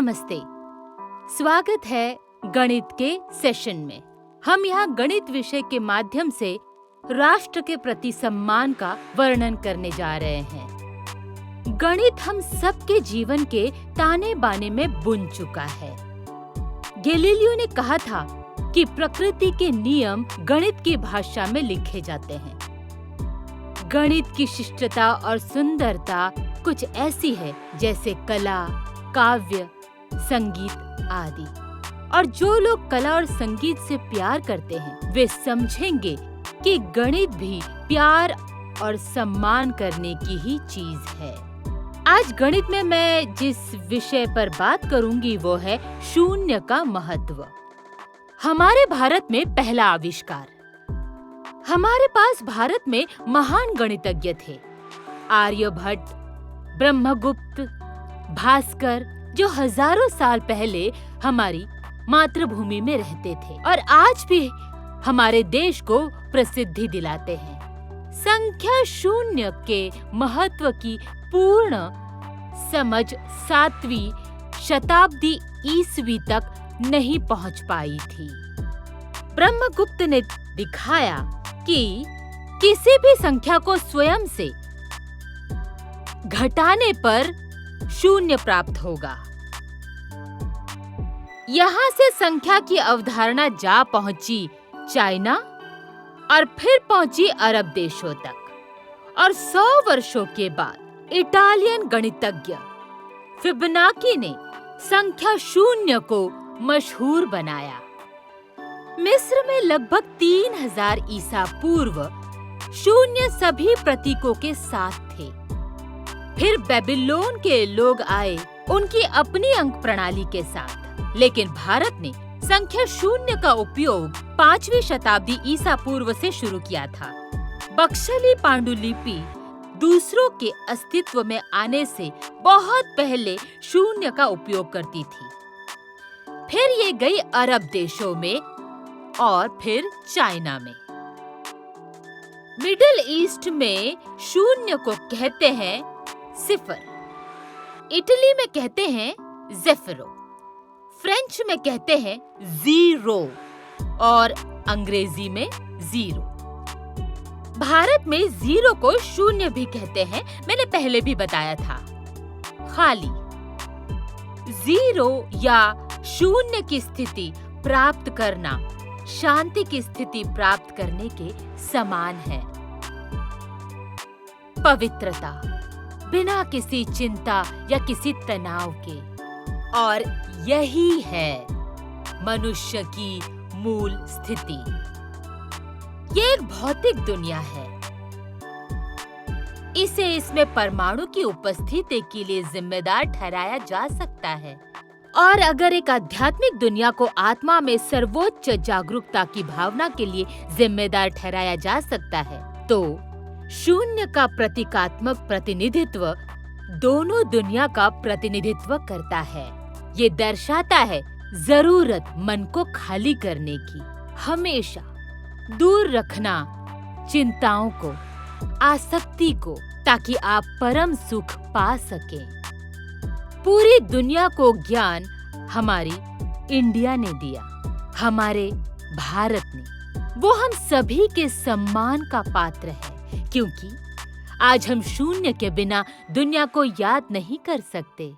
नमस्ते। स्वागत है गणित के सेशन में। हम यहाँ गणित विषय के माध्यम से राष्ट्र के प्रति सम्मान का वर्णन करने जा रहे हैं। गणित हम सबके जीवन के ताने बाने में बुन चुका है। गैलीलियो ने कहा था कि प्रकृति के नियम गणित की भाषा में लिखे जाते हैं। गणित की शिष्टता और सुंदरता कुछ ऐसी है जैसे कला, काव्य, संगीत आदि। और जो लोग कला और संगीत से प्यार करते हैं वे समझेंगे कि गणित भी प्यार और सम्मान करने की ही चीज है। आज गणित में मैं जिस विषय पर बात करूंगी वो है शून्य का महत्व। हमारे भारत में पहला आविष्कार। हमारे पास भारत में महान गणितज्ञ थे। आर्यभट्ट, ब्रह्मगुप्त, भास्कर, जो हजारों साल पहले हमारी मातृभूमि में रहते थे और आज भी हमारे देश को प्रसिद्धि दिलाते हैं। संख्या शून्य के महत्व की पूर्ण समझ 7वीं शताब्दी ईस्वी तक नहीं पहुंच पाई थी। ब्रह्मगुप्त ने दिखाया कि किसी भी संख्या को स्वयं से घटाने पर शून्य प्राप्त होगा। यहाँ से संख्या की अवधारणा जा पहुंची चाइना और फिर पहुंची अरब देशों तक। और 100 वर्षों के बाद इटालियन गणितज्ञ फिबोनाची ने संख्या शून्य को मशहूर बनाया। मिस्र में लगभग 3000 ईसा पूर्व शून्य सभी प्रतीकों के साथ थे। फिर बेबीलोन के लोग आए उनकी अपनी अंक प्रणाली के साथ, लेकिन भारत ने संख्या शून्य का उपयोग 5वीं शताब्दी ईसा पूर्व से शुरू किया था। बख्शली पांडुलिपि दूसरों के अस्तित्व में आने से बहुत पहले शून्य का उपयोग करती थी। फिर ये गई अरब देशों में और फिर चाइना में। मिडिल ईस्ट में शून्य को कहते हैं सिफर, इटली में कहते हैं ज़ेफिरो, फ्रेंच में कहते हैं जीरो और अंग्रेजी में जीरो। भारत में जीरो को शून्य भी कहते हैं, मैंने पहले भी बताया था। खाली जीरो या शून्य की स्थिति प्राप्त करना शांति की स्थिति प्राप्त करने के समान है। पवित्रता बिना किसी चिंता या किसी तनाव के, और यही है मनुष्य की मूल स्थिति। ये एक भौतिक दुनिया है। इसे इसमें परमाणु की उपस्थिति के लिए जिम्मेदार ठहराया जा सकता है। और अगर एक आध्यात्मिक दुनिया को आत्मा में सर्वोच्च जागरूकता की भावना के लिए जिम्मेदार ठहराया जा सकता है, तो शून्य का प्रतीकात्मक प्रतिनिधित्व दोनों दुनिया का प्रतिनिधित्व करता है। ये दर्शाता है जरूरत मन को खाली करने की, हमेशा दूर रखना चिंताओं को, आसक्ति को, ताकि आप परम सुख पा सकें। पूरी दुनिया को ज्ञान हमारी इंडिया ने दिया, हमारे भारत ने। वो हम सभी के सम्मान का पात्र है, क्योंकि आज हम शून्य के बिना दुनिया को याद नहीं कर सकते।